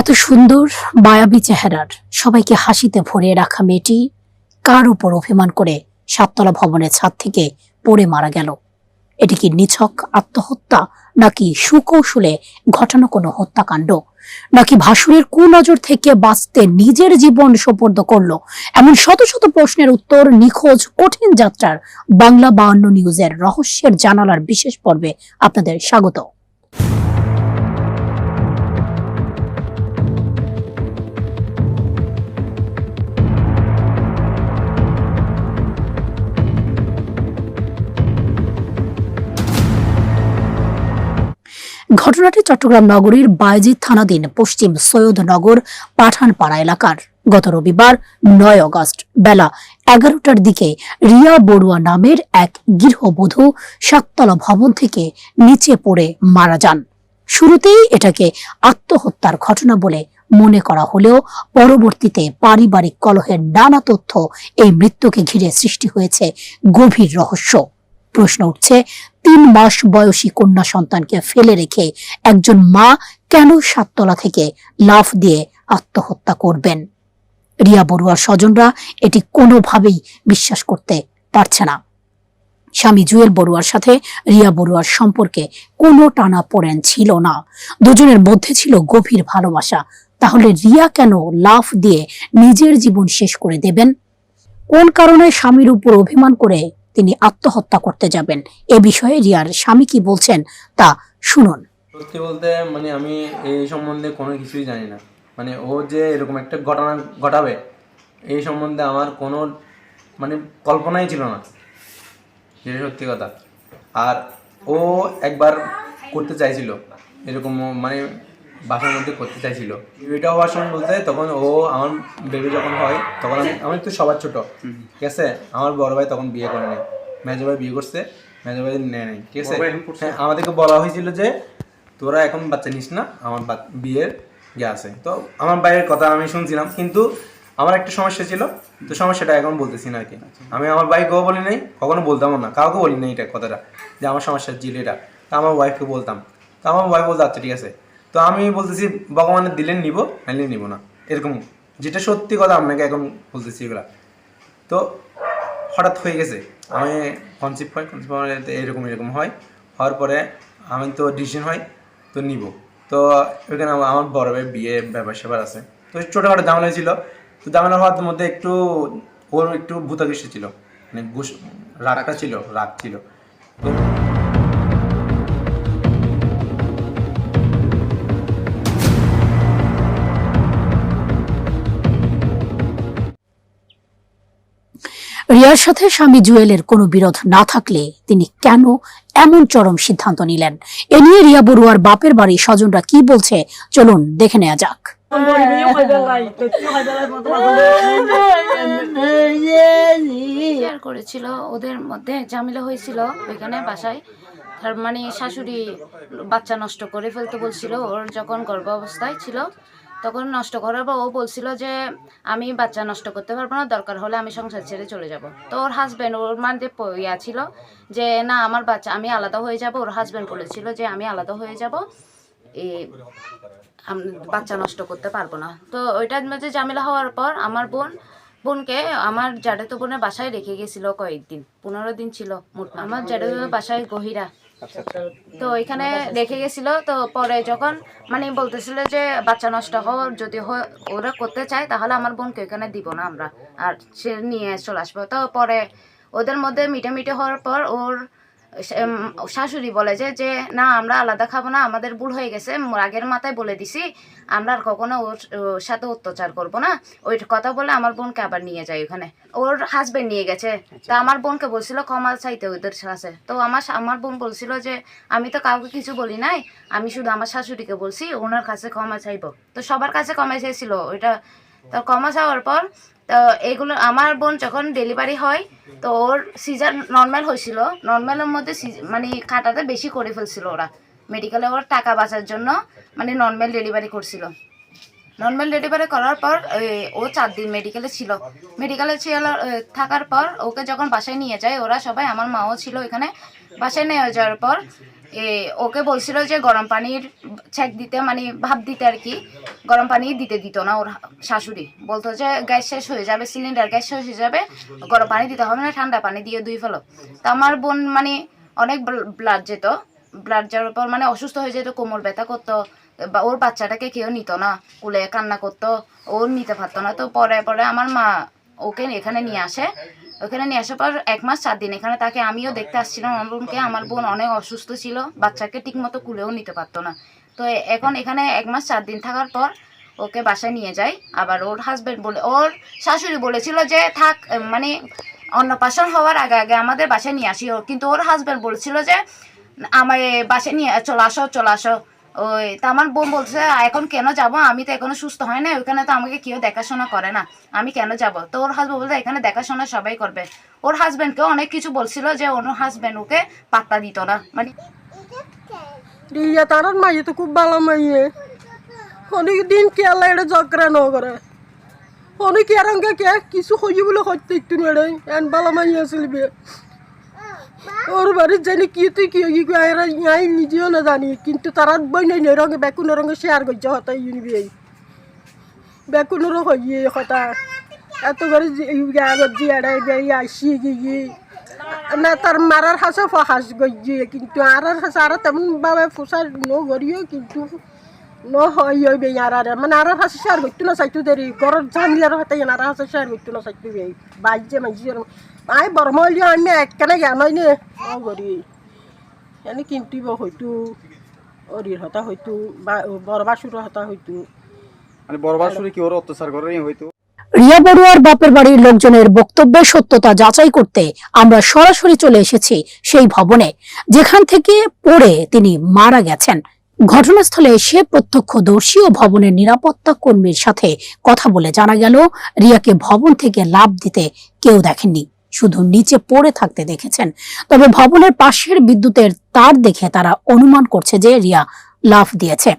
এত সুন্দর মায়াবী চেহারার সবাইকে হাসিতে ভরিয়ে রাখা মেয়েটি কার উপর অভিমান করে সাততলা ভবনের ছাদ থেকে পড়ে মারা গেল? এটি কি নিছক আত্মহত্যা, নাকি সুকৌশলে ঘটানো কোনো হত্যাকাণ্ড, নাকি ভাসুরের কুনজর থেকে বাঁচতে নিজের জীবন সোপর্দ করলো? এমন শত শত প্রশ্নের উত্তর নিখোঁজ কঠিন যাত্রার বাংলা 52 নিউজের রহস্যের জানালার বিশেষ পর্বে আপনাদের স্বাগত। ঘটনাটি চট্টগ্রাম নগরীর বায়েজিদ থানাধীন পশ্চিম সৈয়দনগর পাঠানপাড়া এলাকার। গত রবিবার 9 আগস্ট বেলা 11টার দিকে রিয়া বড়ুয়া নামের এক গৃহবধূ সাততলা ভবন থেকে নিচে পড়ে মারা যান। শুরুতেই এটাকে আত্মহত্যার ঘটনা বলে মনে করা হলেও পরবর্তীতে পারিবারিক কলহের নানা তথ্য এই মৃত্যুকে ঘিরে সৃষ্টি হয়েছে গভীর রহস্য। প্রশ্ন উঠছে, 3 মাস বয়সী কন্যা সন্তানকে ফেলে রেখে একজন মা কেন সাততলা থেকে লাফ দিয়ে আত্মহত্যা করবেন? রিয়া বড়ুয়ার স্বজনরা এটি কোনোভাবেই বিশ্বাস করতে পারছে না। স্বামী জুয়েল বড়ুয়ার সাথে রিয়া বড়ুয়ার সম্পর্কে কোনো টানাপোড়েন ছিল না, দুজনের মধ্যে ছিল গভীর ভালোবাসা। তাহলে রিয়া কেন লাফ দিয়ে নিজের জীবন শেষ করে দেবেন? কোন কারণে স্বামীর উপর অভিমান করে তিনি আত্মহত্যা করতে যাবেন? এ বিষয়ে রিয়ার স্বামী কি বলছেন তা শুনুন। সত্যি বলতে আমি এই সম্বন্ধে কোনো কিছুই জানি না। ও যে এরকম একটা ঘটনা ঘটাবে এই সম্বন্ধে আমার কোনো কল্পনাই ছিল না, যেটা সত্যি কথা। আর ও একবার করতে চাইছিল এরকম, বাসার মধ্যে করতে চাইছিল। এটা হওয়ার সময় বলতে তখন ও আমার বেবি যখন হয় তখন আমি তো সবার ছোট, ঠিক আছে। আমার বড় ভাই তখন বিয়ে করে নেই, মেজো ভাই বিয়ে করছে, মেজো ভাই নেয় নাই, ঠিক আছে। হ্যাঁ, আমাদেরকে বলা হয়েছিল যে তোরা এখন বাচ্চা নিস না, আমার বিয়ের আছে। তো আমার ভাইয়ের কথা আমি শুনছিলাম, কিন্তু আমার একটা সমস্যা ছিল, তো সমস্যাটা এখন বলতেছি না আর কি। আমি আমার ভাইকেও বলি নাই, কখনো বলতামও না, কাউকে বলি নাই এটা কথাটা যে আমার সমস্যা ছিল এটা। তা আমার ওয়াইফকে বলতাম, তো আমার ওয়াইফ বলতো আচ্ছা ঠিক আছে। তো আমি বলতেছি ভগবানের দিলেন নিব, নাইলে নিব না, এরকম যেটা সত্যি কথা আপনাকে এখন বলতেছি এগুলা। তো হঠাৎ হয়ে গেছে, আমি কনসিভ এরকম হয়। হওয়ার পরে আমি তো ডিসিশন হয় তো নিব। তো ওইখানে আমার বড় ভাই বিয়ে ব্যাপার স্যাপার আছে, তো ছোটোখাটো ঝামেলা ছিল। তো ঝামেলা হওয়ার মধ্যে ওর একটু ভূতাকৃষ্টি ছিল, রাগ ছিল। তো রিয়ার সাথে স্বামী জুয়েলের কোনো বিরোধ না থাকলে তিনি কেন এমন চরম সিদ্ধান্ত নিলেন? এ নিয়ে রিয়া বড়ুয়ার বাপের বাড়ির স্বজনরা কি বলছে চলুন দেখে নেওয়া যাক। করেছিল, ওদের মধ্যে ঝামেলা হয়েছিল ওইখানে বাসায়। তার শাশুড়ি বাচ্চা নষ্ট করে ফেলতে বলছিল, ওর যখন গর্ভাবস্থায় ছিল তখন নষ্ট করার পর ও বলছিল যে আমি বাচ্চা নষ্ট করতে পারবো না, দরকার হলে আমি সংসার ছেড়ে চলে যাব। তো ওর হাজব্যান্ড, ওর ইয়া ছিল যে না আমার বাচ্চা, আমি আলাদা হয়ে যাব। ওর হাজব্যান্ড বলেছিল যে আমি আলাদা হয়ে যাব, বাচ্চা নষ্ট করতে পারবো না। তো ওইটার মধ্যে ঝামেলা হওয়ার পর আমার বোনকে আমার জ্যাঠাতো বোনের বাসায় রেখে গেছিল কয়েকদিন, 15 দিন ছিল আমার জ্যাঠাতো বাসায় গহিরা। তো এখানে রেখে গেছিল। তো পরে যখন বলতেছিল যে বাচ্চা নষ্ট হওয়ার যদি ওরা করতে চায় তাহলে আমার বোনকে এখানে দিব না আমরা, আর সে নিয়ে চলে আসবো। তো পরে ওদের মধ্যে মিটামিটি হওয়ার পর ওর শাশুড়ি বলে যে না আমরা আলাদা খাবো না, আমাদের ভুল হয়ে গেছে, রাগের মাথায় বলে দিছি, আমরা আর কখনো ওর সাথে অত্যাচার করবো না। ওই কথা বলে আমার বোনকে আবার নিয়ে যায় ওখানে, ওর হাজবেন্ড নিয়ে গেছে। তা আমার বোনকে বলছিল ক্ষমা চাইতে ওদের কাছে। তো আমার বোন বলছিল যে আমি তো কাউকে কিছু বলি নাই, আমি শুধু আমার শাশুড়িকে বলছি ওনার কাছে ক্ষমা চাইবো। তো সবার কাছে ক্ষমা চাইছিল ওইটা। তো ক্ষমা চাওয়ার পর তো এইগুলো আমার বোন যখন ডেলিভারি হয় তো ওর সিজার নর্মাল হয়েছিল, নর্মালের মধ্যে কাটাতে বেশি করে ফেলছিল ওরা মেডিকেলে, ওর টাকা বাঁচার জন্য নর্মাল ডেলিভারি করছিল। নর্মাল ডেলিভারি করার পর ও 4 দিন মেডিকেলে ছিল থাকার পর ওকে যখন বাসায় নিয়ে যায়, ওরা সবাই, আমার মাও ছিল এখানে, বাসায় নিয়ে যাওয়ার পর ওকে বলছিল যে গরম পানির চেক দিতে, মানে ভাপ দিতে আর কি, গরম পানি দিত না ওর শাশুড়ি। বলতো যে গ্যাস শেষ হয়ে যাবে, সিলিন্ডার গ্যাস শেষ হয়ে যাবে, গরম পানি দিতে হবে না, ঠান্ডা পানি দিয়ে ধুয়ে ফেলো। তা আমার বোন মানে অনেক ব্লাড যাওয়ার পর মানে অসুস্থ হয়ে যেত, কোমর ব্যথা করতো, বা ওর বাচ্চাটাকে কেউ নিত না, কুলে কান্না করতো, ওর নিতে পারতো না। তো পরে আমার মা ওকে এখানে নিয়ে আসে। ওখানে নিয়ে আসার পর 1 মাস 4 দিন এখানে তাকে আমিও দেখতে আসছিলাম আমার বোনকে। আমার বোন অনেক অসুস্থ ছিল, বাচ্চাকে ঠিক মতো কুলেও নিতে পারতো না। তো এখন এখানে 1 মাস 4 দিন থাকার পর ওকে বাসায় নিয়ে যায়। আবার ওর হাজব্যান্ড ওর শাশুড়ি বলেছিল যে থাক, মানে অন্নপ্রাশন হওয়ার আগে আমাদের বাসায় নিয়ে আসি। কিন্তু ওর হাজব্যান্ড বলছিল যে আমার বাসায় নিয়ে চলে আসো। ওই তা আমার বোন বলছে এখন কেন যাব, আমি তো এখনো সুস্থ হয় না, ওইখানে তো আমাকে কেউ দেখাশোনা করে না, আমি কেন যাব। তো ওর হাজব্যান্ড বলছে এখানে দেখাশোনা সবাই করবে। ওর হাজব্যান্ডকে অনেক কিছু বলছিল যে ওর হাজব্যান্ড ওকে পাত্তা দিত না। মানে রিয়া তার মাইয়ে তো খুব ভালো মাইয়ে, অনেক দিন খেয়াল এটা ঝগড়া ন করে, অনেক এরঙ্গে কে কিছু হই বলে হইতে একটু নেড়ে এন ভালো মাইয়ে আসলবে। ওর বাড়ির জানি কি তুই কি ইয়াই নিজেও না জানি, কিন্তু তারা বই নাই রঙে বেকুনের রঙে শেয়ার করছে হতা ইউনিবি বেকুনেরও হইয়ে কথা এত করে আগত জিয়াড়াই আসি গিয়ে না তার মারার হাসে হাস গিয়ে, কিন্তু আর হাসে আর তেমন ভাবে ফুসার ন করিও, কিন্তু ন হয় বে আর মানে আর হাসে শেয়ার করতো না চাইতো দেরি ঘরের জানলার হাতে আর হাসে শেয়ার করতো না চাইতো বে বাইজে মাইজে আই বরমলি আমি একখানে জ্ঞান হয় নে ন করি এনে কিন্তু হয়তো অরির হতা হয়তো বা বরবাসুর হতা হয়তো মানে বরবাসুরে কি ওর অত্যাচার করে হয়তো। রিয়া বড়ুয়ার বাপের বাড়ির লোকজনের বক্তব্যের সত্যতা যাচাই করতে আমরা সরাসরি চলে এসেছি সেই ভবনে যেখান থেকে পড়ে তিনি মারা গেছেন। ঘটনাস্থলে এসে প্রত্যক্ষদর্শী ও ভবনের নিরাপত্তা কর্মীর সাথে কথা বলে জানা গেল রিয়াকে ভবন থেকে লাফ দিতে কেউ দেখেননি, শুধু নিচে পড়ে থাকতে দেখেছেন। তবে ভবনের পাশের বিদ্যুতের তার দেখে তারা অনুমান করছে যে রিয়া লাফ দিয়েছে।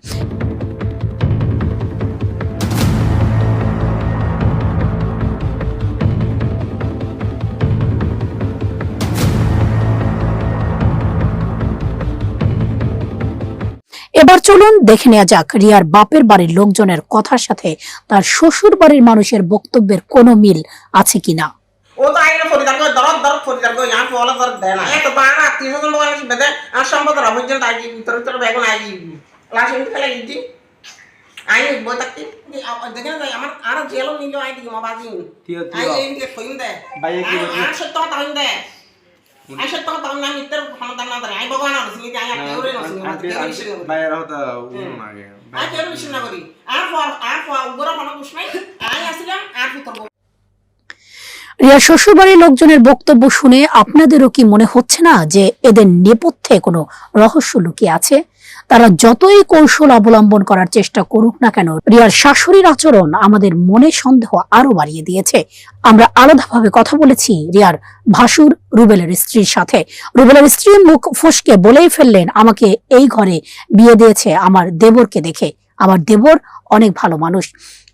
এবার চলুন দেখে নেওয়া যাক রিয়ার বাপের বাড়ির লোকজনের কথার সাথে তার শ্বশুর বাড়ির মানুষের বক্তব্যের কোনো মিল আছে কিনা। ও তো আইনে ফরিদার করে দরদ ফরিদার করে यहाँ पे वाला दर्द देना है तो बाहर 300 लोग आने से बेटे आज शाम को रहो जन आई तर बैगन आई लास्ट इन खेला इदी आई बोल तक कि देखना जाए আমার আর জেলো নিলো আই দিকে মাবাজি আই ইনকে কইন দে ভাইয়া কি বলছে? আর সত্য কথা হইন দে আই সত্য কথা না মিত্র ক্ষমতা না ধরে আই ভগবান আর সিনি আই কেউরে না সিনি বাইরে হতা উন আগে আই কেউরে বিশ না করি আর ফর উগরা কোনো কুছ নাই আই আসলাম আর কি করব। রিয়ার শ্বশুরবাড়ির লোকজনের বক্তব্য শুনে আপনাদেরও কি মনে হচ্ছে না যে এদের নেপথ্যে কোনো রহস্য লুকিয়ে আছে? তারা যতই কৌশল অবলম্বন করার চেষ্টা করুক না কেন, রিয়ার শাশুড়ির আচরণ আমাদের মনে সন্দেহ আরো বাড়িয়ে দিয়েছে। আমরা আলাদাভাবে কথা বলেছি রিয়ার ভাসুর রুবেলের স্ত্রীর সাথে। রুবেলের স্ত্রী মুখ ফসকে বলেই ফেললেন, আমাকে এই ঘরে বিয়ে দিয়েছে আমার দেবরকে দেখে, আমার দেবর অনেক ভালো মানুষ।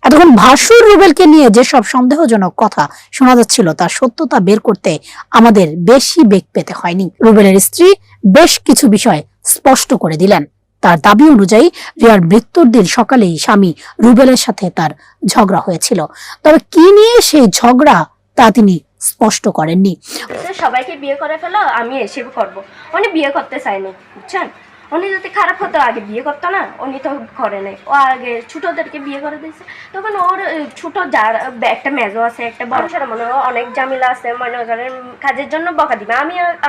এতক্ষণ ভাসুর রুবেলকে নিয়ে যেসব সন্দেহজনক কথা শোনা যাচ্ছিল তার সত্যতা বের করতে আমাদের বেশি বেগ পেতে হয়নি। রুবেলের স্ত্রী বেশ কিছু বিষয় স্পষ্ট করে দিলেন। তার দাবি অনুযায়ী রিয়ার মৃত্যুর দিন সকালেই স্বামী রুবেলের সাথে তার ঝগড়া হয়েছিল, তবে কি নিয়ে সেই ঝগড়া তা তিনি স্পষ্ট করেননি। সবাইকে বিয়ে করে ফেলো, আমি এসে করবো। উনি বিয়ে করতে চায়নি, বুঝছেন। উনি যদি খারাপ হতো আগে বিয়ে করতো না, উনি তো করে নাই। ও আগে ছোটদেরকে বিয়ে করে দিয়েছে, তখন ওর ছোট যার একটা মেজো আছে, একটা বড় সারা মনে হয় অনেক ঝামেলা আছে, মনে করেন কাজের জন্য বকা দিবে,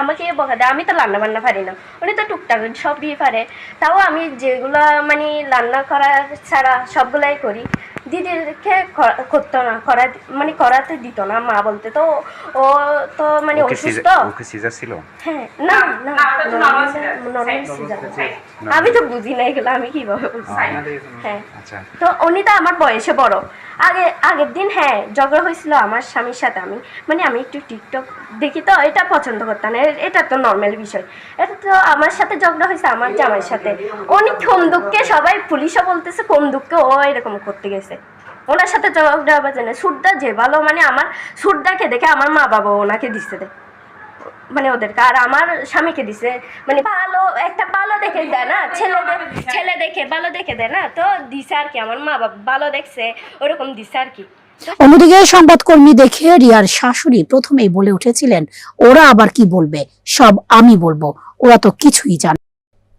আমাকে বকা দেয়। আমি তো রান্না বান্না পারি না, উনি তো টুকটাক সব বিয়ে পারে। তাও আমি যেগুলো মানে রান্না করা ছাড়া সবগুলাই করি। দিদিকে করতো না, মানে করাতে দিত না, মা বলতে। তো ও তো মানে অসুস্থ। হ্যাঁ, না নরমাল সিজার। আমি তো বুঝি না এগুলো, আমি কিভাবে বলছি। হ্যাঁ, তো উনি তো আমার বয়সে বড়, আগের দিন হ্যাঁ ঝগড়া হয়েছিল আমার স্বামীর সাথে। আমি একটু টিকটক দেখি তো, এটা পছন্দ করতাম না, এটা তো নর্মাল বিষয়। এটা তো আমার সাথে ঝগড়া হয়েছে আমার জামাইয়ের সাথে। উনি কোন দুঃখে, সবাই পুলিশও বলতেছে কোন দুঃখে ও এরকম করতে গেছে। ওনার সাথে ঝগড়া বাজে না, সুরদা যে ভালো, মানে আমার সুরদাকে দেখে আমার মা বাবা ওনাকে দিচ্ছে দেয়, মানে ওদেরকে, আর আমার স্বামীকে দিছে, মানে ভালো একটা ভালো দেখে দেয় না, ছেলে দেখে ভালো দেখে দেয় না, তো দিছে আর কি, আমার মা বাবা ভালো দেখছে ওরকম দিছে আর কি। অন্যদিকে সংবাদকর্মী দেখে রিয়ার শাশুড়ি প্রথমেই বলে উঠেছিলেন, ওরা আবার কি বলবে, সব আমি বলবো, ওরা তো কিছুই জানে।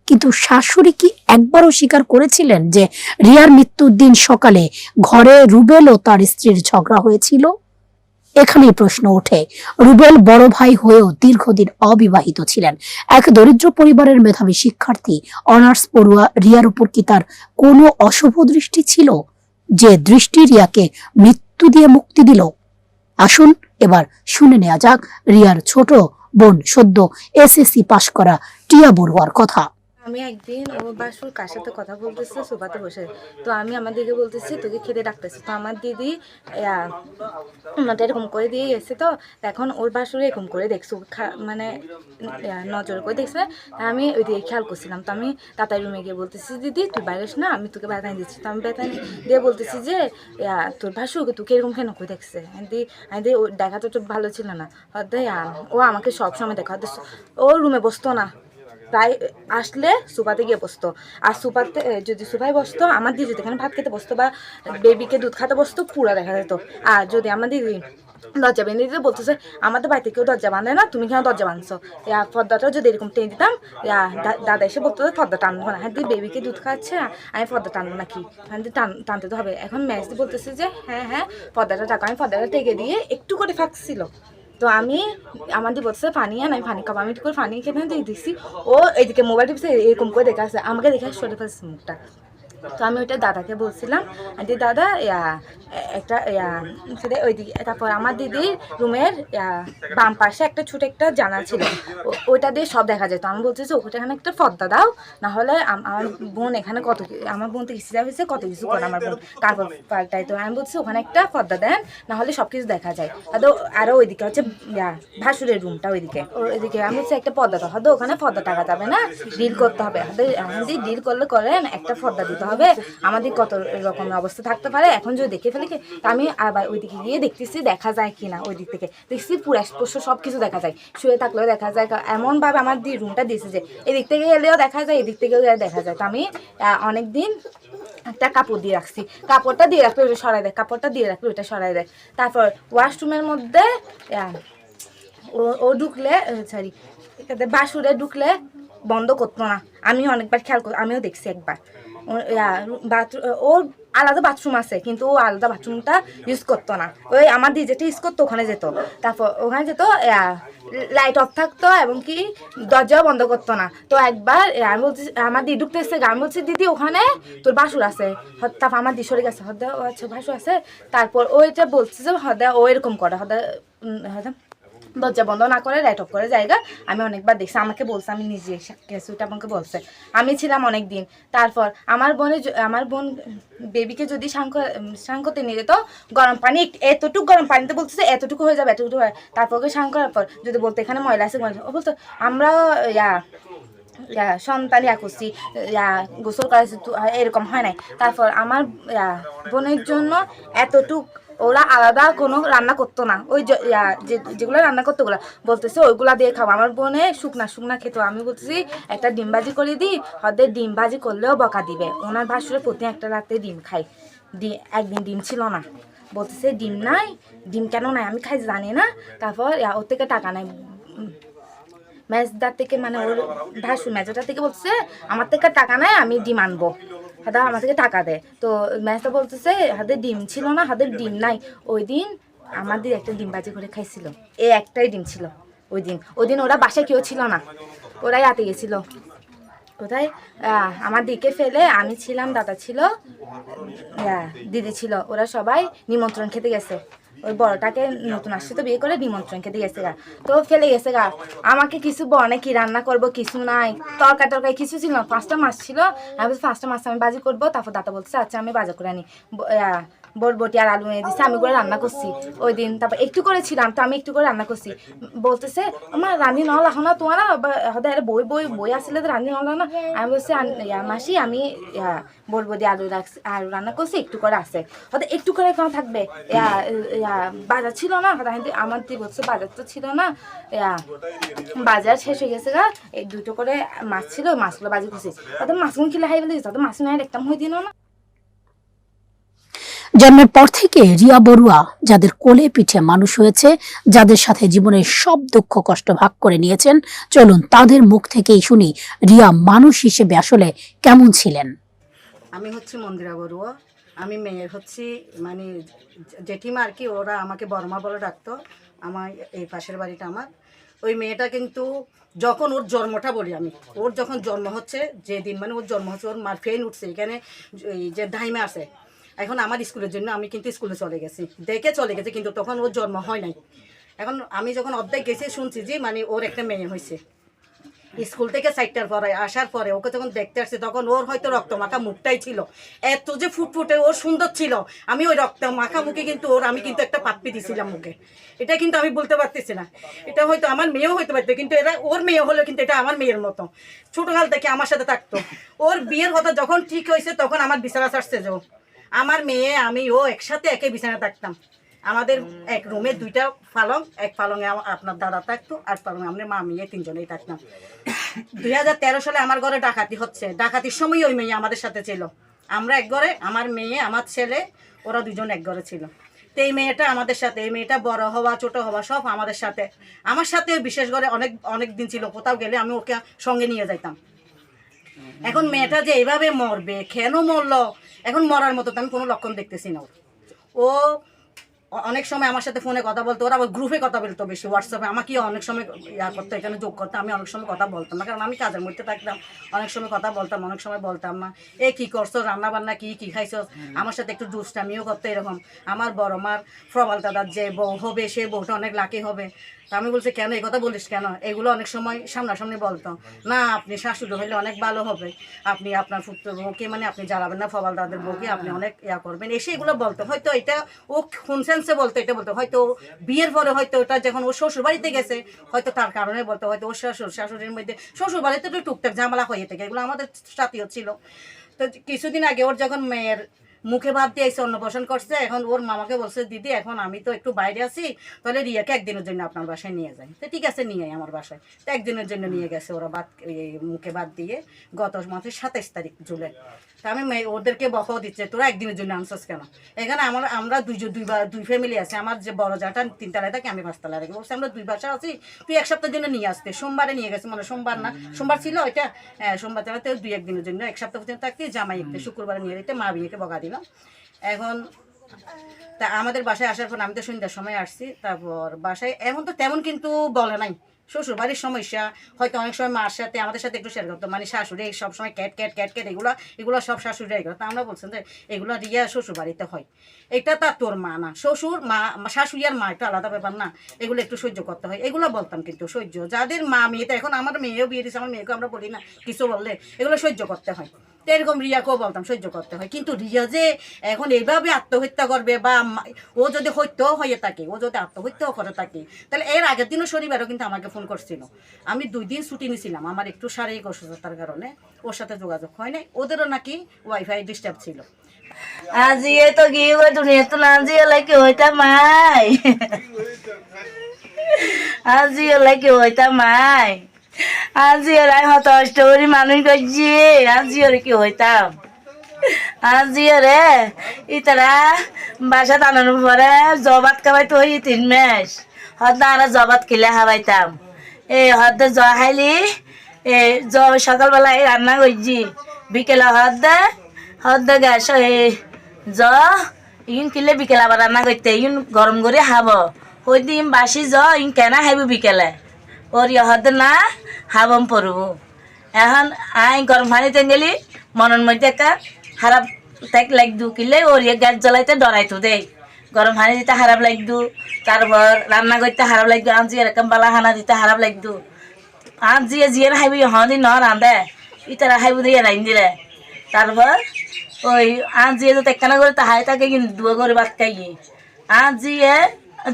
কিন্তু শাশুড়ি কি একবারও স্বীকার করেছিলেন যে রিয়ার মৃত্যুর দিন সকালে ঘরে রুবেল ও তার স্ত্রীর ঝগড়া হয়েছিল? এখানেই প্রশ্ন ওঠে, রুবেল বড় ভাই হয়েও দীর্ঘদিন অবিবাহিত ছিলেন। এক দরিদ্র পরিবারের মেধাবী শিক্ষার্থী, অনার্স পড়ুয়া রিয়ার উপর কি তার কোনো অশুভ দৃষ্টি ছিল, যে দৃষ্টি রিয়াকে মৃত্যু দিয়ে মুক্তি দিল? আসুন এবার শুনে নেওয়া যাক রিয়ার ছোট বোন সদ্য এসএসসি পাশ করা টিয়া বড়ুয়ার কথা। আমি একদিন ও বাসুর কার সাথে কথা বলতেছে সোফাতে বসে, তো আমি আমার দিকে বলতেছি তোকে খেতে ডাকতেছি, তো আমার দিদি ওনাটা এরকম করে দিয়ে গেছে, তো এখন ওর বাসুরে এরকম করে দেখছো মানে নজর করে দেখছে। আমি ওই দিকে খেয়াল করছিলাম, তো আমি তাতাই রুমে গিয়ে বলতেছি দিদি তুই বাইরেস না, আমি তোকে বেতানি দিচ্ছি। তো আমি বেতানি দিয়ে বলতেছি যে তোর বাসুরকে তোকে এরকম কেন করে দেখছে। আমি ও দেখা তো ভালো ছিল না, ও আমাকে সবসময় দেখা, ও রুমে বসতো না, প্রায় আসলে সুপাতে গিয়ে বসতো, আর সুপাতে যদি সুপায় বসতো আমার দিদি যদি এখানে ভাত খেতে বসতো বা বেবিকে দুধ খাতে বসতো পুরো দেখা যেত। আর যদি আমার দিদি দরজা বেঁধে দিতে বলতেছে, আমাদের বাড়িতে কেউ দরজা বাঁধে না, তুমি কেন দরজা বাঁধছো, পর্দাটাও যদি এরকম টেনে দিতাম, দাদা এসে বলতো পর্দা টানবো না। হ্যাঁ দিদি বেবিকে দুধ খাচ্ছে, আমি পর্দা টানবো না কি, হ্যাঁ দিদি টানতে তো হবে। এখন ম্যাচ বলতেছে যে হ্যাঁ পর্দাটা টাকা, আমি পর্দাটা টেকে দিয়ে একটু করে ফাঁকছিল, তো আমি আমাদের বলছে পানি আন, আমি পানি খাবো, আমি একটু করে পানি খেতে দিয়ে দিচ্ছি, ও এইদিকে মোবাইল টিপছে এরকম করে দেখে আসছে, আমাকে দেখে সরে ফেলছে মুখটা। তো আমি ওইটা দাদাকে বলছিলাম যে দাদা একটা সেটা ওইদিকে, তারপর আমার দিদির রুমের বাম পাশে একটা ছোট একটা জানালা ছিল, ওইটা দিয়ে সব দেখা যায়। তো আমি বলছি যে ওখানে এখানে একটা পর্দা দাও, নাহলে আমার বোন এখানে আমার বোন তো কিছু দেওয়া হয়েছে, কত কিছু করে আমার বোন কাপড় পাল্টাই। তো আমি বলছি ওখানে একটা পর্দা দেন, নাহলে সব কিছু দেখা যায়। আরও ওইদিকে হচ্ছে ভাসুরের রুমটা, ওইদিকে আমি বলছি একটা পর্দা দাও, হয়তো ওখানে পর্দা টাকা যাবে না, ডিল করতে হবে, আমাদের ডিল করলে করেন একটা পর্দা দিতে হবে, আমাদের কত রকমের অবস্থা থাকতে পারে, এখন যদি দেখে ফেলি। আমি আবার ওইদিকে গিয়ে দেখতেছি দেখা যায় কিনা, ওই দিক থেকে দেখছি পুরো স্পষ্ট সব কিছু দেখা যায়, শুয়ে থাকলেও দেখা যায়, এমনভাবে আমার রুমটা দিয়েছে যে এদিক থেকে গেলেও দেখা যায়, এদিক থেকেও দেখা যায়। তো আমি অনেকদিন একটা কাপড় দিয়ে রাখছি, কাপড়টা দিয়ে রাখলে ওইটা সরাই দেয়, কাপড়টা দিয়ে রাখলে ওইটা সরাই দেয়। তারপর ওয়াশরুমের মধ্যে ও ঢুকলে সরি বাসুরে ঢুকলে বন্ধ করতো না, আমি অনেকবার খেয়াল করি, আমিও দেখছি একবার। ওর আলাদা বাথরুম আছে, কিন্তু ও আলাদা বাথরুমটা ইউজ করতো না, ওই আমার দিদি যেটা ইউজ করতো ওখানে যেত, তারপর ওখানে যেত লাইট অফ থাকতো এবং কি দরজাও বন্ধ করতো না। তো একবার আমি বলছি আমার দিদি ঢুকতে এসছে, আমি বলছি দিদি ওখানে তোর বাসুর আছে, তারপর আমার দিদি সরে গেছে, হদা ও আচ্ছা বাসুর আছে। তারপর ওইটা বলছে যে হদা ও এরকম করে, হদা দরজা বন্ধ না করে লাইট অফ করে জায়গা, আমি অনেকবার দেখছি, আমাকে বলছে, আমি নিজে গেছি, ওইটা আমাকে বলছে, আমি ছিলাম অনেক দিন। তারপর আমার বোন বেবিকে যদি স্নান করতে নিয়ে যেত, গরম পানি এতটুকু গরম পানিতে বলতেছে এতটুকু হয়ে যাবে, এতটুকু হয়, তারপর ওকে স্নান করার পর যদি বলতো এখানে ময়লা আছে, ও বলতো আমরা সন্তান করছি, গোসল করাচ্ছি, এরকম হয় নাই। তারপর আমার বোনের জন্য এতটুক ওরা আলাদা কোনো রান্না করতো না, ওই যেগুলো রান্না করতো ওগুলো বলতেছে ওইগুলা দিয়ে খাবো। আমার বোনে শুকনা খেতো, আমি বলতেছি একটা ডিম ভাজি করে দিই, ওদের ডিম ভাজি করলেও বকা দিবে। ওনার ভাসুরে প্রতি একটা রাতে ডিম খাই, একদিন ডিম ছিল না, বলতেছে ডিম নাই, ডিম কেন নাই আমি খাই জানি না। তারপর ওর থেকে টাকা নাই, মেজদার থেকে, মানে ওর ভাসুর মেজদার থেকে বলছে আমার থেকে টাকা নাই, আমি ডিম আনবো, হাদা আমার থেকে টাকা দেয়। তো ম্যাচটা বলতেছে হাতে ডিম ছিল না, হাতের ডিম নাই। ওই দিন আমাদের একটা ডিম বাজি করে খাইছিল, এই একটাই ডিম ছিল ওই দিন ওরা বাসায় কেউ ছিল না, ওরাই আতে গেছিল কোথায়, আমার দিকে ফেলে আমি ছিলাম, দাদা ছিল, দিদি ছিল, ওরা সবাই নিমন্ত্রণ খেতে গেছে, ওই বড়টাকে নতুন আসছে তো বিয়ে করে নিমন্ত্রণ খেতে গেছে গা, তো ফেলে গেছে গা। আমাকে কিছু বনে কি রান্না করব, কিছু নাই, তরকারি কিছু ছিল না, 5টা মাছ ছিল, আমি বলছি 5টা মাছ আমি বাজি করবো। তারপর দাদা বলছে আচ্ছা আমি বাজা করে আনি, বরবটি আর আলু এনে দিচ্ছে, আমি করে রান্না করছি ওই দিন। তারপর একটু করেছিলাম তো আমি একটু করে রান্না করছি, বলতেছে আমার রান্ধি নল এখন না তোমার হয়তো বই বই বই আসলে তো রান্ধি নল না। আমি বলছি মাসি আমি বরবটি আলু আলু রান্না করছি একটু করে আছে, হয়তো একটু করে কেন থাকবে, বাজার ছিল না, আমার তুই বলছো বাজার তো ছিল না, বাজার শেষ হয়ে গেছে গা, এই দুটো করে মাছ ছিল, মাছগুলো বাজি করছি, হয়তো মাছগুলো খেলে হাই বলে হয়তো মাছ নয় একটা হয়ে দিল না। জন্মের পর থেকে রিয়া বড়ুয়া যাদের কোলে পিঠে মানুষ হয়েছে, যাদের সাথে জীবনের সব দুঃখ কষ্ট ভাগ করে নিয়েছেন, চলুন তাদের মুখ থেকেই শুনি রিয়া মানুষ হিসেবে আসলে কেমন ছিলেন। আমি হচ্ছি মন্দিরা বড়ুয়া, আমি মেয়ের হচ্ছি মানে জেঠিমা আর কি, ওরা আমাকে বর্মা বলে ডাকতো, আমার এই পাশের বাড়িটা আমার। ওই মেয়েটা কিন্তু যখন ওর জন্মটা বলি আমি, ওর যখন জন্ম হচ্ছে যেদিন মানে ওর জন্ম হচ্ছে, ওর মার ফেন উঠছে এখানে এই যে ধাইমা আছে, এখন আমার স্কুলের জন্য আমি কিন্তু স্কুলে চলে গেছি, দেখে চলে গেছি, কিন্তু তখন ওর জন্ম হয় নাই। এখন আমি যখন অর্ধেক গেছি শুনছি যে মানে ওর একটা মেয়ে হয়েছে। স্কুল থেকে 4টার পরে আসার পরে ওকে যখন দেখতে আসছে তখন ওর হয়তো রক্তমাখা মুখটাই ছিল, এত যে ফুটফুটে ওর সুন্দর ছিল, আমি ওই রক্তমাখা মুখে কিন্তু আমি কিন্তু একটা পাপ্পি দিছিলাম মুখে, এটা কিন্তু আমি বলতে পারতেছি না, এটা হয়তো আমার মেয়েও হইতে পারতো, কিন্তু এরা ওর মেয়ে হলেও কিন্তু এটা আমার মেয়ের মতো, ছোটকাল থেকে আমার সাথে থাকতো। ওর বিয়ের কথা যখন ঠিক হয়েছে তখন আমার বিছানা ছাড়ছে, যে আমার মেয়ে আমি ও একসাথে একে বিছানা থাকতাম, আমাদের এক রুমে 2টা পালং, এক পালংয়ে আপনার দাদা থাকতো, আর পালংয়ে আমরা মা মেয়ে 3জনেই থাকতাম। 2013 সালে আমার ঘরে ডাকাতি হচ্ছে, ডাকাতির সময় ওই মেয়ে আমাদের সাথে ছিল, আমরা এক ঘরে, আমার মেয়ে আমার ছেলে ওরা 2জন এক ঘরে ছিল। তো এই মেয়েটা আমাদের সাথে, এই মেয়েটা বড় হওয়া ছোট হওয়া সব আমাদের সাথে, আমার সাথে বিশেষ করে অনেক অনেক দিন ছিল, কোথাও গেলে আমি ওকে সঙ্গে নিয়ে যাইতাম। এখন মেয়েটা যে এইভাবে মরবে, কেন মরলো, এখন মরার মতো তো আমি কোনো লক্ষণ দেখতেছি না। ও অনেক সময় আমার সাথে ফোনে কথা বলতো, ওরা আবার গ্রুপে কথা বলতো বেশি, হোয়াটসঅ্যাপে আমাকে অনেক সময় করতো, এখানে যোগ করতো, আমি অনেক সময় কথা বলতাম না, কারণ আমি কাজের মধ্যে থাকতাম, অনেক সময় কথা বলতাম, অনেক সময় বলতাম না। এ কী করছো, রান্না বান্না কী খাইছো, আমার সাথে একটু দুষ্টামিও করতো এরকম। আমার বড় মার প্রবাল দাদার যে বউ হবে সে বউটা অনেক লাকি হবে, তা আমি বলছি কেন এই কথা বলিস কেন, এগুলো অনেক সময় সামনাসামনি বলতো না, আপনি শাশুড়ি হইলে অনেক ভালো হবে, আপনি আপনার পুত্র বউকে মানে আপনি জ্বালাবেন না, প্রবাল দাদার বউকে আপনি অনেক করবেন, এসে এগুলো বলতো। হয়তো এটা ও শুনসেন্সে বলতো, এটা বলতো, হয়তো বিয়ের পরে হয়তো ওটা যখন ও শ্বশুর বাড়িতে গেছে হয়তো তার কারণে বলতো, হয়তো ওর শাশুড়ির মধ্যে শ্বশুর বাড়িতে তো টুকটাক ঝামেলা হয়ে থাকে, এগুলো আমাদের সাথেও ছিল। তো কিছুদিন আগে ওর যখন মেয়ের মুখে ভাত দিয়ে এসে অন্নপ্রাশন করছে, এখন ওর মামাকে বলছে দিদি এখন আমি তো একটু বাইরে আছি, তাহলে রিয়াকে একদিনের জন্য আপনার বাসায় নিয়ে যাই। তো ঠিক আছে নিয়ে আমার বাসায়, তো একদিনের জন্য নিয়ে গেছে ওরা ভাত মুখে ভাত দিয়ে, গত মাসের 27 তারিখ জুলাই। তা আমি ওদেরকে বকাও দিচ্ছে তোরা একদিনের জন্য আনছিস কেন, এখানে আমরা দুই ফ্যামিলি আছে, আমার যে বড় জাটা 3 তলায় থাকে, আমি 5 তলায় থাকি, বলছি আমরা 2 বাসা আছি, তুই 1 সপ্তাহের জন্য নিয়ে আসতে। সোমবারে নিয়ে গেছে, মানে সোমবার না সোমবার ছিল ওইটা, সোমবার চালাতে 2-1 দিনের জন্য 1 সপ্তাহ পর্যন্ত থাকতে, জামাই একটু শুক্রবারে নিয়ে যেতে, মা বিয়েকে বকা দিল। এখন তা আমাদের বাসায় আসার পর আমি তো সন্ধ্যার সময় আসছি, তারপর বাসায় এমন তো তেমন কিন্তু বলে নাই, শ্বশুর বাড়ির সমস্যা হয়তো অনেক সময় মার সাথে আমাদের সাথে একটু শেয়ার করতো, মানে শাশুড়ি সবসময় ক্যাট ক্যাট ক্যাট ক্যাট এগুলো সব শাশুড়িরাই করতো। আমরা বলছেন যে এগুলো রিয়া শ্বশুর বাড়িতে হয়, এটা তার তোর মা না, শ্বশুর মা শাশুড়ি আর মা একটা আলাদা ব্যাপার না, এগুলো একটু সহ্য করতে হয়, এগুলো বলতাম। কিন্তু সহ্য যাদের মা মেয়েতে, এখন আমার মেয়েও বিয়ে দিয়েছে, আমার মেয়েকে আমরা বলি না কিছু বললে, এগুলো সহ্য করতে হয়। তো এরকম রিয়াকেও বলতাম সহ্য করতে হয়, কিন্তু রিয়া যে এখন এইভাবে আত্মহত্যা করবে, বা ও যদি হত্যাও হয়ে থাকে, ও যদি আত্মহত্যাও করে থাকে, তাহলে এর আগের দিনও শনিবারও কিন্তু আমাকে ফোন করছিল, আমি 2 দিন ছুটি নিয়েছিলাম, আমার একটু শারীরিক অসুস্থতার কারণে ওর সাথে যোগাযোগ হয় নাই, ওদেরও নাকি ওয়াইফাই ডিস্টার্ব ছিল। আজি তো গিয়ে দুনিয়া তো আজি লাগে হইতা মাই, আজি লাগে হইতা মাই, আজি এলাই হত অষ্টরি মানুষ করছি, আজি ওরে কি হইতাম, আজি রে ইতারা বাসা টানানোর পরে জবাত খাবাই তো 3 মাস, হদ্দা আর জবাত কিলে খাবাইতাম, হদ্দে জ খাইলি সকালবেলায় রান্না করছি, বিকেলে হদ্দে গ্যাস ইন কিলে বিকেলে আবার রান্না করতে, ইন গরম করে খাব, ওই দিন বাসি ইন কেনা খাইব বিকেলে, ওর হদ্দে না হাবম পড়ব। এখন আই গরম পানিতে গেলি মনের মধ্যে একটা খারাপ তাই লাগদু, কিলে ওর গ্যাস জ্বলাইতে ডরাইতো দেই, গরম পানি দিতে খারাপ লাগদু, তারপর রান্না করতে খারাপ লাগতো, আজি এরকম বালা খানা দিতে খারাপ লাগতো, আজি জিয়ে খাইবি হদি ন রাঁধে ইতারা খাইব দিয়ে রাইন দিলে, তারপর ওই আজিয়ে তো একখানা করে তাহাই থাকে কিন্তু দুয়া করে ভাত খাইয়ে আজিয়ে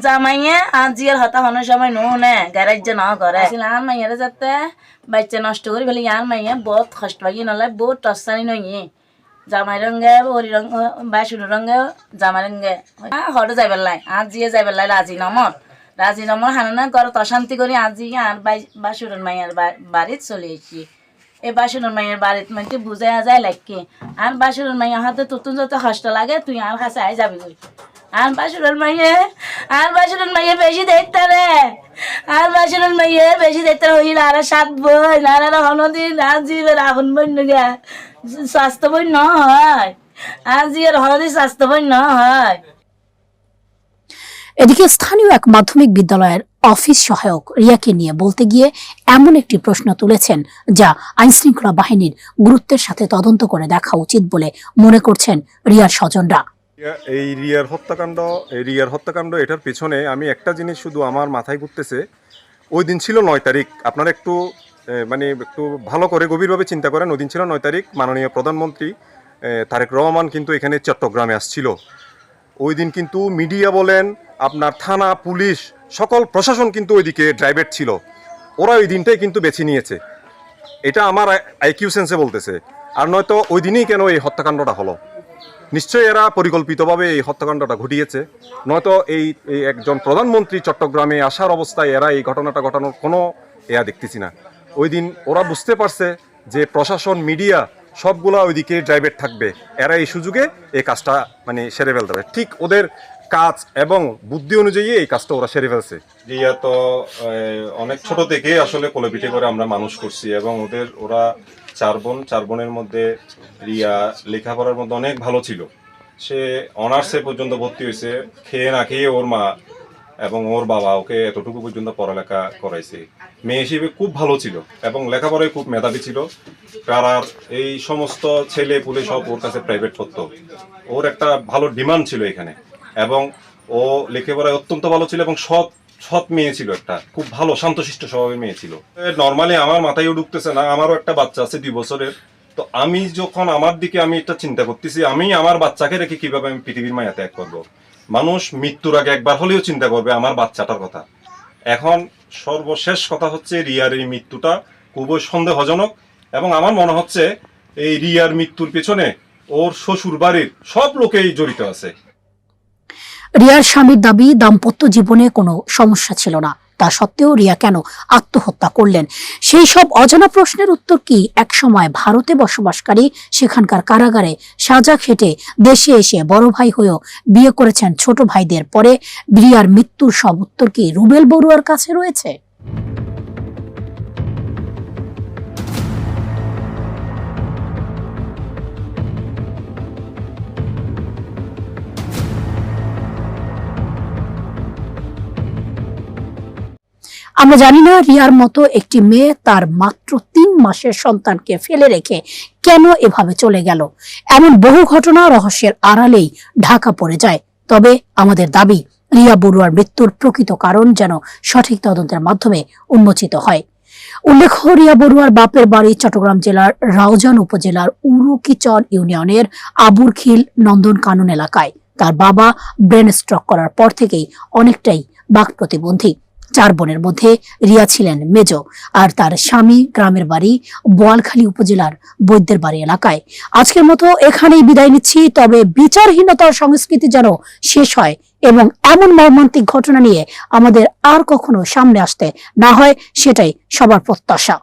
জামাইয়ে আজিয়ের হতা হনের সময় নো নে গ্যারেজ না করে আর মাইয়ারে যাতে বাচ্চা নষ্ট করে ফেলে আর মাইয়া বহুত কষ্ট পাই নলে বহুত টসানি নইয়ে জামাই রঙে ওরি রঙ বাসুর রঙে জামাই রঙে হরে যাইবার লাই আজিয়ে যাইবার লাই রাজিনামর হানা ঘর অশান্তি করি আজি আর বাসুরের মাইয়ার বাড়িত চলে এসেছি এই বাসুরের মাইয়ের বাড়িত মানে বুঝাই যায় লাগকে আর বাসুরের মাইয়া হাতে তুতুন যত কষ্ট লাগে তুই আর কাছে আই যাবি তুই আর বাসুরের মাইয়ে বেশি দেখতে রে আর বাসুরের মাইয়ে বেশি দেখতে হইল আর 7 বোন আর হনদিন আজি রাবণ বোন গা স্বাস্থ্য বোন ন হয় আজি আর হনদি স্বাস্থ্য বোন ন হয়। এদিকে স্থানীয় এক মাধ্যমিক বিদ্যালয়ের অফিস সহায়ক রিয়াকে নিয়ে বলতে গিয়ে এমন একটি প্রশ্ন তুলেছেন যা আইনশৃঙ্খলা বাহিনীর গুরুত্বের সাথে তদন্ত করে দেখা উচিত বলে মনে করছেন রিয়ার স্বজনরা। এই রিয়ার হত্যাকাণ্ড এটার পিছনে আমি একটা জিনিস শুধু আমার মাথায় ঘুরতেছে, ওই দিন ছিল 9 তারিখ। আপনারা একটু একটু ভালো করে গভীরভাবে চিন্তা করেন, ওই দিন ছিল 9 তারিখ। মাননীয় প্রধানমন্ত্রী তারেক রহমান কিন্তু এখানে চট্টগ্রামে আসছিল। ওই দিন কিন্তু মিডিয়া বলেন, আপনার থানা, পুলিশ, সকল প্রশাসন কিন্তু ওইদিকে ড্রাইভেট ছিল। ওরা ওই দিনটাই কিন্তু বেছে নিয়েছে, এটা আমার আইকিউ সেন্সে বলতেছে। আর নয়তো ওই দিনই কেন এই হত্যাকাণ্ডটা হলো? নিশ্চয়ই এরা পরিকল্পিতভাবে এই হত্যাকাণ্ডটা ঘটিয়েছে, নয়তো এই একজন প্রধানমন্ত্রী চট্টগ্রামে আসার অবস্থায় এরা এই ঘটনাটা ঘটানোর কোনো দেখতেছি না। ওই দিন ওরা বুঝতে পারছে যে প্রশাসন, মিডিয়া সবগুলা ওইদিকে ড্রাইভেট থাকবে, এরা এই সুযোগে এই কাজটা সেরে ফেলতে হবে। ঠিক ওদের কাজ এবং বুদ্ধি অনুযায়ী এই কাজটা ওরা সেরে ফেলছে। রিয়া তো অনেক ছোট থেকে আসলে কোলে পিঠে করে আমরা মানুষ করছি, এবং ওরা 4 বোনের মধ্যে রিয়া লেখাপড়ার মধ্যে অনেক ভালো ছিল। সে অনার্সে পর্যন্ত ভর্তি হয়েছে, খেয়ে না খেয়ে ওর মা এবং ওর বাবা ওকে এতটুকু পর্যন্ত পড়ালেখা করাইছে। মেয়ে হিসেবে খুব ভালো ছিল এবং লেখাপড়ায় খুব মেধাবী ছিল। পাড়ার এই সমস্ত ছেলে পুলে সব ওর কাছে প্রাইভেট পড়তো। ওর একটা ভালো ডিমান্ড ছিল এখানে, এবং ও লেখাপড়ায় অত্যন্ত ভালো ছিল এবং সৎ মেয়ে ছিল, একটা খুব ভালো শান্তশিষ্ট স্বভাবের মেয়ে ছিল। নর্মালি আমার মাথায়ও ঢুকতেছে না, আমারও একটা বাচ্চা আছে 2 বছরের। তো আমি যখন আমার দিকে আমি একটা চিন্তা করতেছি, আমি আমার বাচ্চাকে রেখে কিভাবে আমি পৃথিবীর মায়া ত্যাগ করবো। মানুষ মৃত্যুর আগে একবার হলেও চিন্তা করবে আমার বাচ্চাটার কথা। এখন সর্বশেষ কথা হচ্ছে, রিয়ার এই মৃত্যুটা খুবই সন্দেহজনক, এবং আমার মনে হচ্ছে এই রিয়ার মৃত্যুর পেছনে ওর শ্বশুর বাড়ির সব লোকেই জড়িত আছে। রিয়ার স্বামীর দাবি, দাম্পত্য জীবনে কোনো সমস্যা ছিল না, তা সত্ত্বেও রিয়া কেন আত্মহত্যা করলেন? সেই সব অজানা প্রশ্নের উত্তর কি একসময় ভারতে বসবাসকারী সেখানকার কারাগারে সাজা খেটে দেশে এসে বড় ভাই হয়েও বিয়ে করেছেন ছোট ভাইদের পরে রিয়ার মৃত্যুর সব উত্তর কি রুবেল বড়ুয়ার কাছে রয়েছে? আমরা জানি না রিয়ার মতো একটি মেয়ে তার মাত্র 3 মাসের সন্তানকে ফেলে রেখে কেন এভাবে চলে গেল। এমন বহু ঘটনা রহস্যের আড়ালেই ঢাকা পড়ে যায়। তবে আমাদের দাবি, রিয়া বড়ুয়ার মৃত্যুর প্রকৃত কারণ যেন সঠিক তদন্তের মাধ্যমে উন্মোচিত হয়। উল্লেখ্য, রিয়া বড়ুয়ার বাপের বাড়ি চট্টগ্রাম জেলার রাউজান উপজেলার উরুকিচর ইউনিয়নের আবুরখিল নন্দন কানন এলাকায়। তার বাবা ব্রেন স্ট্রোক করার পর থেকেই অনেকটাই বাক প্রতিবন্ধী। 4 বোনের মধ্যে রিয়া ছিলেন মেজ, আর তার স্বামী গ্রামের বাড়ি বোয়ালখালী উপজেলার বৈদ্যের বাড়ি এলাকায়। আজকের মতো এখানেই বিদায় নিচ্ছি, তবে বিচারহীনতার সংস্কৃতি যেন শেষ হয় এবং এমন মর্মান্তিক ঘটনা নিয়ে আমাদের আর কখনো সামনে আসতে না হয়, সেটাই সবার প্রত্যাশা।